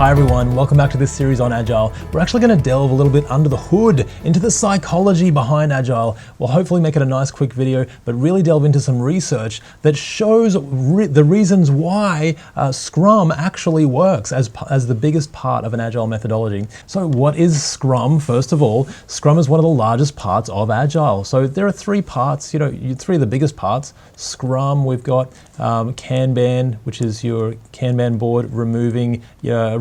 Hi everyone, welcome back to this series on Agile. We're actually going to delve a little bit under the hood into the psychology behind Agile. We'll hopefully make it a nice quick video, but really delve into some research that shows the reasons why Scrum actually works as the biggest part of an Agile methodology. So what is Scrum? First of all, Scrum is one of the largest parts of Agile. So there are three parts, three of the biggest parts. Scrum, we've got Kanban, which is your Kanban board,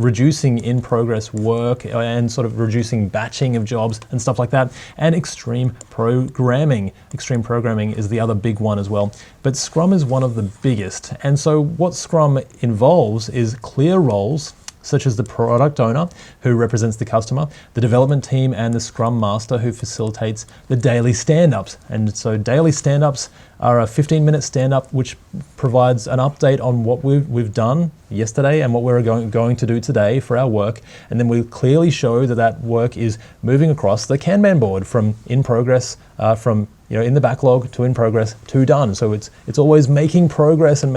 reducing in progress work and sort of reducing batching of jobs and stuff like that, and extreme programming. Extreme programming is the other big one as well. But Scrum is one of the biggest. And so what Scrum involves is clear roles, such as the product owner, who represents the customer, the development team, and the Scrum Master, who facilitates the daily stand-ups. And so daily stand-ups are a 15-minute stand-up which provides an update on what we've done yesterday and what we're going to do today for our work. And then we clearly show that work is moving across the Kanban board from in progress, in the backlog to in progress to done. So it's always making progress, and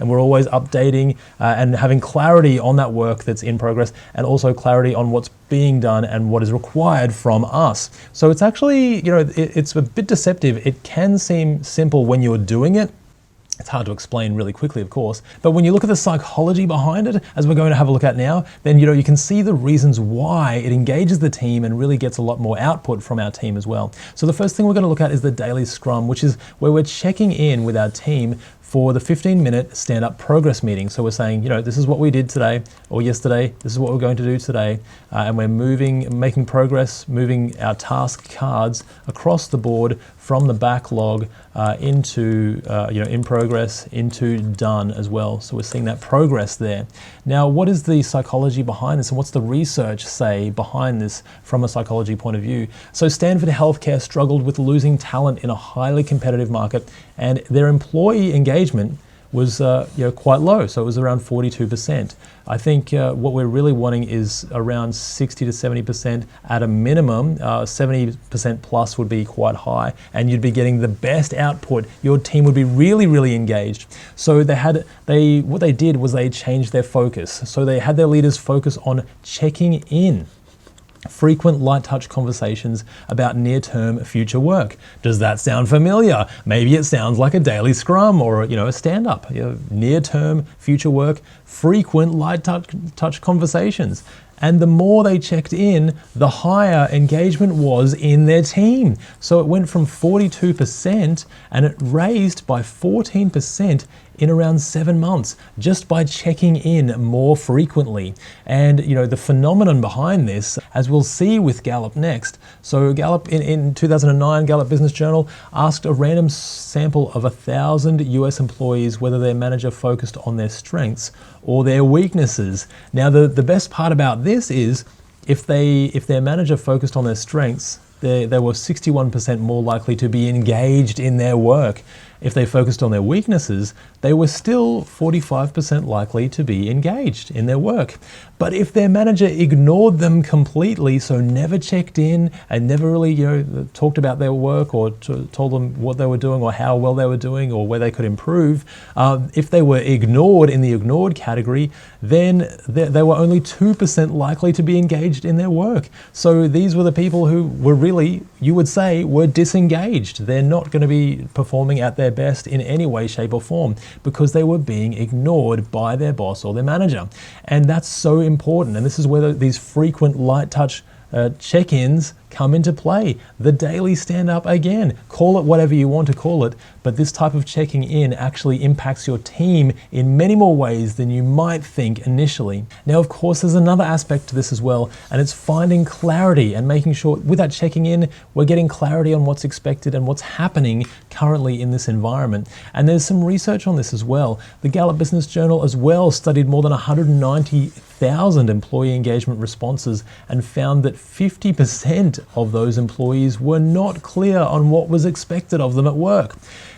we're always updating and having clarity on that work that's in progress, and also clarity on what's being done and what is required from us. So it's actually, it's a bit deceptive. It can seem simple when you're doing it. It's hard to explain really quickly, of course, but when you look at the psychology behind it, as we're going to have a look at now, then you can see the reasons why it engages the team and really gets a lot more output from our team as well. So the first thing we're going to look at is the daily Scrum, which is where we're checking in with our team for the 15-minute stand-up progress meeting. So we're saying, this is what we did today or yesterday, this is what we're going to do today, and we're making progress, moving our task cards across the board from the backlog into, in progress, into done as well. So we're seeing that progress there. Now, what is the psychology behind this, and what's the research say behind this from a psychology point of view? So Stanford Healthcare struggled with losing talent in a highly competitive market, and their employee engagement was quite low, so it was around 42%. I think what we're really wanting is around 60 to 70% at a minimum. 70% plus would be quite high, and you'd be getting the best output. Your team would be really, really engaged. So what they did was they changed their focus. So they had their leaders focus on checking in. Frequent light touch conversations about near-term future work. Does that sound familiar? Maybe it sounds like a daily Scrum or a stand-up. Near-term future work, frequent light touch conversations. And the more they checked in, the higher engagement was in their team. So it went from 42% and it raised by 14% in around 7 months, just by checking in more frequently. And the phenomenon behind this, as we'll see with Gallup next. So Gallup in 2009, Gallup Business Journal asked a random sample of 1,000 US employees whether their manager focused on their strengths or their weaknesses. Now the best part about this is if their manager focused on their strengths, they were 61% more likely to be engaged in their work. If they focused on their weaknesses, they were still 45% likely to be engaged in their work. But if their manager ignored them completely, so never checked in and never really talked about their work or told them what they were doing or how well they were doing or where they could improve, if they were ignored in the ignored category, then they were only 2% likely to be engaged in their work. So these were the people who were really, you would say, were disengaged. They're not going to be performing at their best in any way, shape or form because they were being ignored by their boss or their manager. And that's so important. And this is where these frequent light touch check-ins come into play. The daily stand-up, again, call it whatever you want to call it, but this type of checking in actually impacts your team in many more ways than you might think initially. Now, of course, there's another aspect to this as well, and it's finding clarity and making sure with that checking in, we're getting clarity on what's expected and what's happening currently in this environment. And there's some research on this as well. The Gallup Business Journal as well studied more than 190,000 employee engagement responses and found that 50% of those employees were not clear on what was expected of them at work.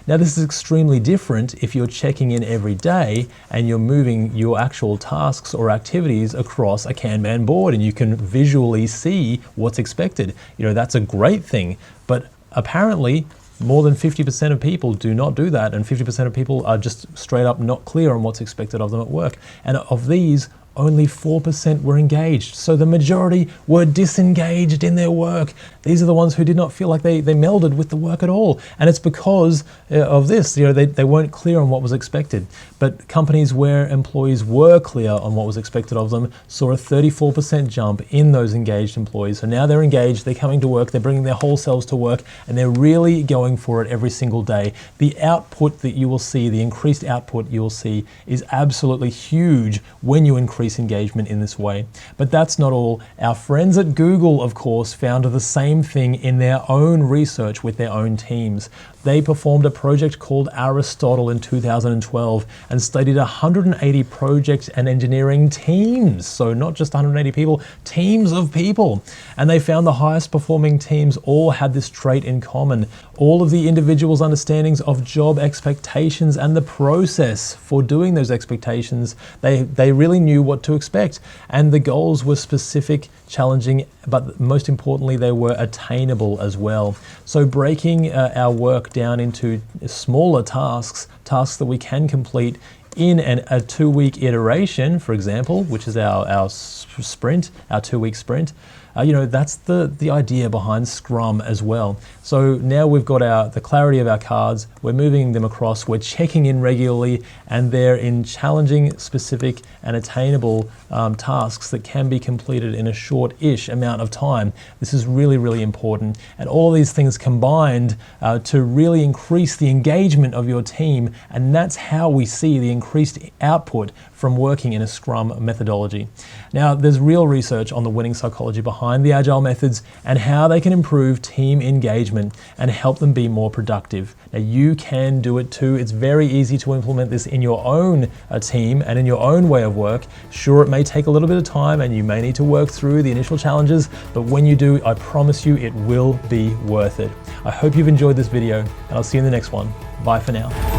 Now, this is extremely different if you're checking in every day and you're moving your actual tasks or activities across a Kanban board and you can visually see what's expected. That's a great thing, but apparently more than 50% of people do not do that, and 50% of people are just straight up not clear on what's expected of them at work. And of these, only 4% were engaged. So the majority were disengaged in their work. These are the ones who did not feel like they melded with the work at all. And it's because of this, they weren't clear on what was expected. But companies where employees were clear on what was expected of them saw a 34% jump in those engaged employees. So now they're engaged, they're coming to work, they're bringing their whole selves to work, and they're really going for it every single day. The output that you will see, the increased output you will see, is absolutely huge when you increase engagement in this way. But that's not all. Our friends at Google, of course, found the same thing in their own research with their own teams. They performed a project called Aristotle in 2012 and studied 180 project and engineering teams. So not just 180 people, teams of people. And they found the highest performing teams all had this trait in common. All of the individuals' understandings of job expectations and the process for doing those expectations, they really knew what to expect. And the goals were specific, challenging, but most importantly, they were attainable as well. So breaking our work down into smaller tasks that we can complete in a 2-week iteration, for example, which is our sprint, our 2-week sprint. That's the idea behind Scrum as well. So now we've got the clarity of our cards, we're moving them across, we're checking in regularly, and they're in challenging, specific, and attainable tasks that can be completed in a short-ish amount of time. This is really, really important. And all of these things combined to really increase the engagement of your team, and that's how we see the increased output from working in a Scrum methodology. Now, there's real research on the winning psychology behind the Agile methods and how they can improve team engagement and help them be more productive. Now, you can do it too. It's very easy to implement this in your own team and in your own way of work. Sure, it may take a little bit of time and you may need to work through the initial challenges, but when you do, I promise you it will be worth it. I hope you've enjoyed this video, and I'll see you in the next one. Bye for now.